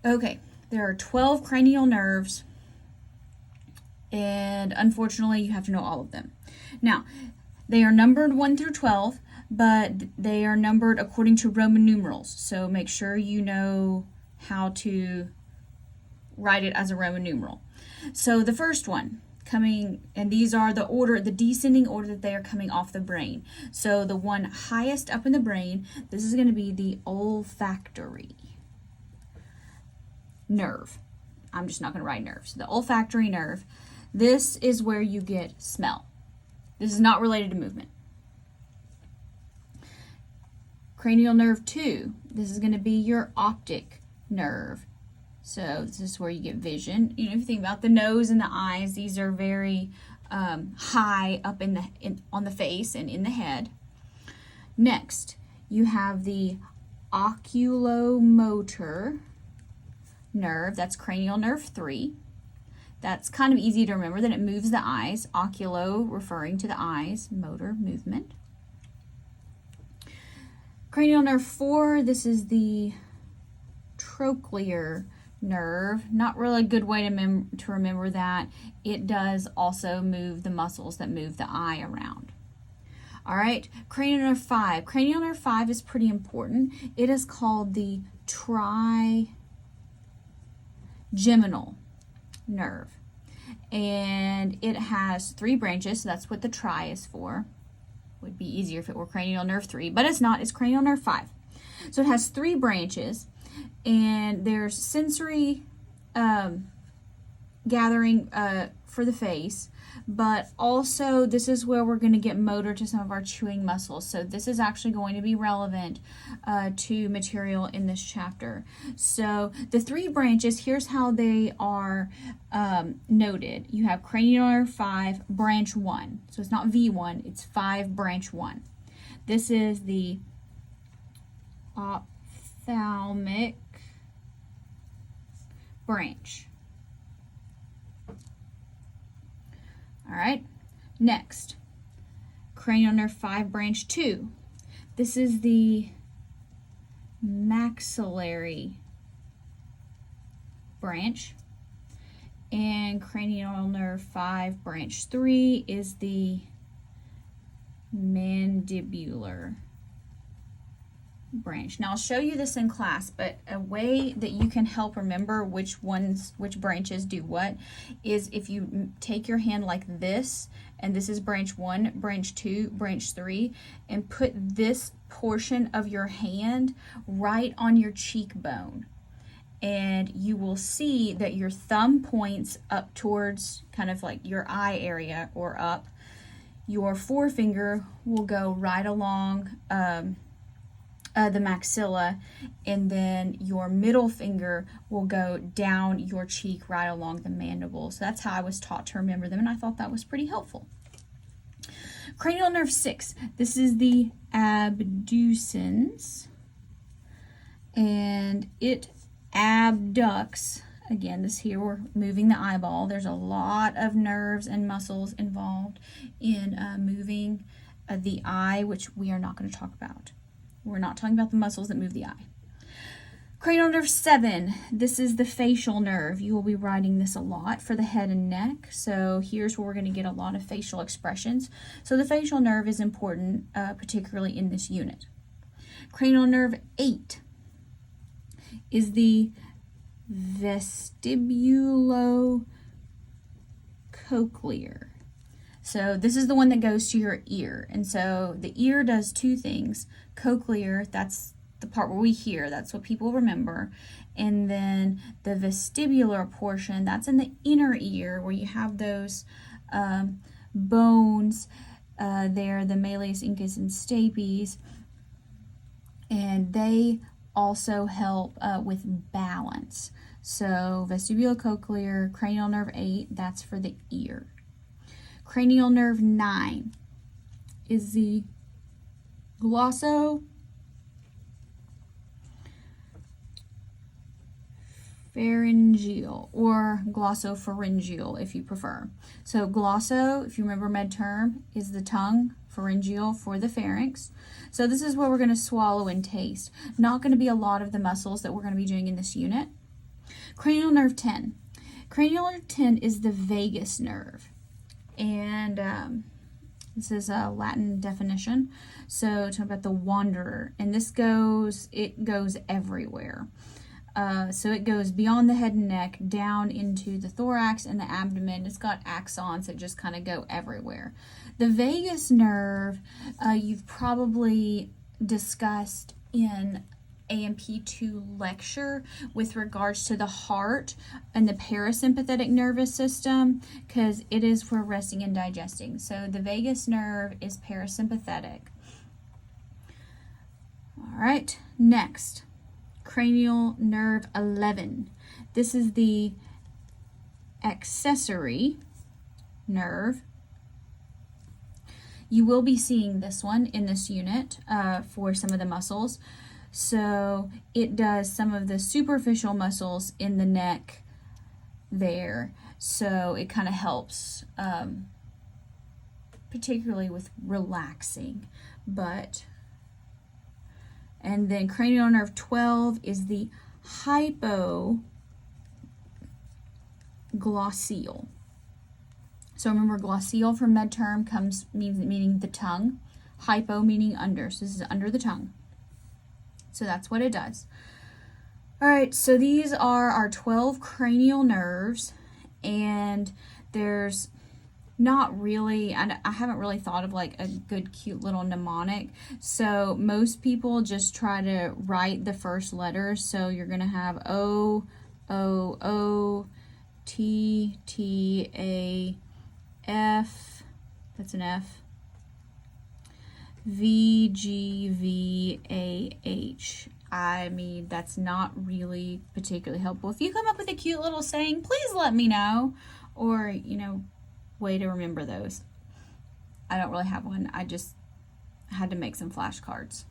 Okay, there are 12 cranial nerves, and unfortunately, you have to know all of them. Now, they are numbered 1 through 12, but they are numbered according to Roman numerals. So make sure you know how to write it as a Roman numeral. So the first one coming, and these are the order, the descending order that they are coming off the brain. So the one highest up in the brain, this is going to be the olfactory nerve. I'm just not going to write nerves. The olfactory nerve. This is where you get smell. This is not related to movement. Cranial nerve 2. This is going to be your optic nerve. So this is where you get vision. You know, if you think about the nose and the eyes, these are very high up on the face and in the head. Next, you have the oculomotor nerve. That's cranial nerve 3. That's kind of easy to remember that it moves the eyes. Oculo referring to the eyes, motor, movement. Cranial nerve 4, this is the trochlear nerve. Not really a good way to remember that. It does also move the muscles that move the eye around. All right, cranial nerve 5. Cranial nerve 5 is pretty important. It is called the trigeminal nerve. And it has 3 branches, so that's what the tri is for. Would be easier if it were cranial nerve 3, but it's not. It's cranial nerve 5. So it has 3 branches, and there's sensory gathering for the face, but also this is where we're going to get motor to some of our chewing muscles. So this is actually going to be relevant to material in this chapter. So the 3 branches, here's how they are noted. You have cranial nerve 5, branch 1. So it's not V1, it's 5, branch 1. This is the ophthalmic branch. All right, next, cranial nerve 5, branch 2. This is the maxillary branch. And cranial nerve 5, branch 3 is the mandibular branch. Now I'll show you this in class, but a way that you can help remember which branches do what is if you take your hand like this, and this is branch 1, branch 2, branch 3, and put this portion of your hand right on your cheekbone. And you will see that your thumb points up towards kind of like your eye area or up. Your forefinger will go right along the maxilla, and then your middle finger will go down your cheek right along the mandible. So that's how I was taught to remember them, and I thought that was pretty helpful. Cranial nerve 6, this is the abducens, and it abducts. Again, this here we're moving the eyeball. There's a lot of nerves and muscles involved in moving the eye, which we are not going to talk about. We're not talking about the muscles that move the eye. Cranial nerve 7, this is the facial nerve. You will be writing this a lot for the head and neck. So here's where we're going to get a lot of facial expressions. So the facial nerve is important, particularly in this unit. Cranial nerve 8 is the vestibulocochlear. So this is the one that goes to your ear. And so the ear does 2 things. Cochlear, that's the part where we hear. That's what people remember. And then the vestibular portion, that's in the inner ear where you have those bones there, the malleus, incus, and stapes. And they also help with balance. So vestibulocochlear, cranial nerve 8, that's for the ear. Cranial nerve 9 is the glossopharyngeal or glossopharyngeal if you prefer. So glosso, if you remember med term, is the tongue, pharyngeal for the pharynx. So this is where we're going to swallow and taste. Not going to be a lot of the muscles that we're going to be doing in this unit. Cranial nerve 10. Cranial nerve 10 is the vagus nerve. And this is a Latin definition. So talk about the wanderer. And it goes everywhere. So it goes beyond the head and neck, down into the thorax and the abdomen. It's got axons that just kind of go everywhere. The vagus nerve, you've probably discussed in AMP2 lecture with regards to the heart and the parasympathetic nervous system, because it is for resting and digesting. So the vagus nerve is parasympathetic. All right, next. Cranial nerve 11. This is the accessory nerve. You will be seeing this one in this unit for some of the muscles. So it does some of the superficial muscles in the neck there. So it kind of helps, particularly with relaxing. And then cranial nerve 12 is the hypoglossal. So remember, glossal from MedTerm meaning the tongue, hypo meaning under. So this is under the tongue. So that's what it does. All right, so these are our 12 cranial nerves, and there's not really, I haven't really thought of like a good cute little mnemonic. So most people just try to write the first letters. So you're going to have O, O, O, T, T, A, F, that's an F, V, G, V, A, H. I mean, that's not really particularly helpful. If you come up with a cute little saying, please let me know, or, way to remember those. I don't really have one. I just had to make some flashcards.